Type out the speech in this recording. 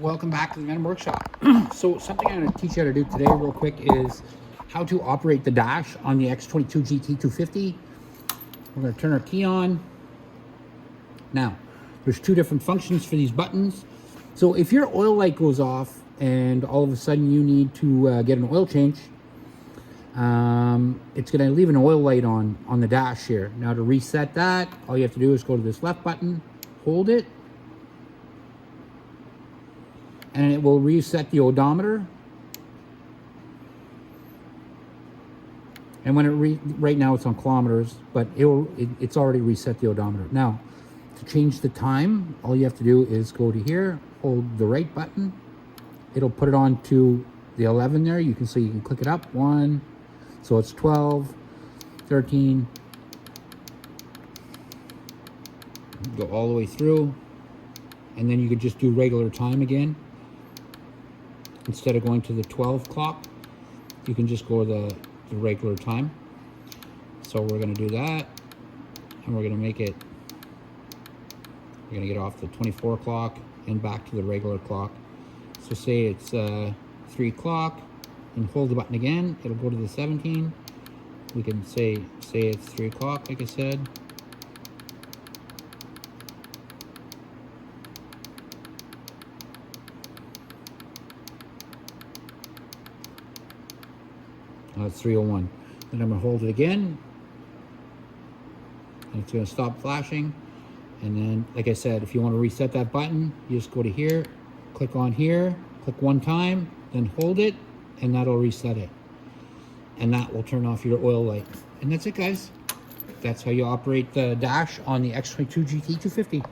Welcome back to the Venom Workshop. So something I'm going to teach you how to do today real quick is how to operate the dash on the X22GT 250. We're going to turn our key on. Now, there's two different functions for these buttons. So if your oil light goes off and all of a sudden you need to get an oil change, it's going to leave an oil light on the dash here. Now to reset that, all you have to do is go to this left button, hold it, and it will reset the odometer. And when it right now it's on kilometers, but it's already reset the odometer. Now, to change the time, all you have to do is go to here, hold the right button. It'll put it on to the 11 there. You can see you can click it up. 1, so it's 12, 13. Go all the way through, and then you could just do regular time again. Instead of going to the 12 clock, you can just go to the regular time. So we're going to do that, and we're going to make it, we're going to get off the 24 o'clock and back to the regular clock. So say it's 3 o'clock, and hold the button again, it'll go to the 17. We can say it's 3 o'clock, like I said. It's 3:01. Then I'm going to hold it again, and it's going to stop flashing. And then, like I said, if you want to reset that button, you just go to here, click on here, click one time, then hold it, and that'll reset it. And that will turn off your oil light. And that's it, guys. That's how you operate the dash on the X22GT 250.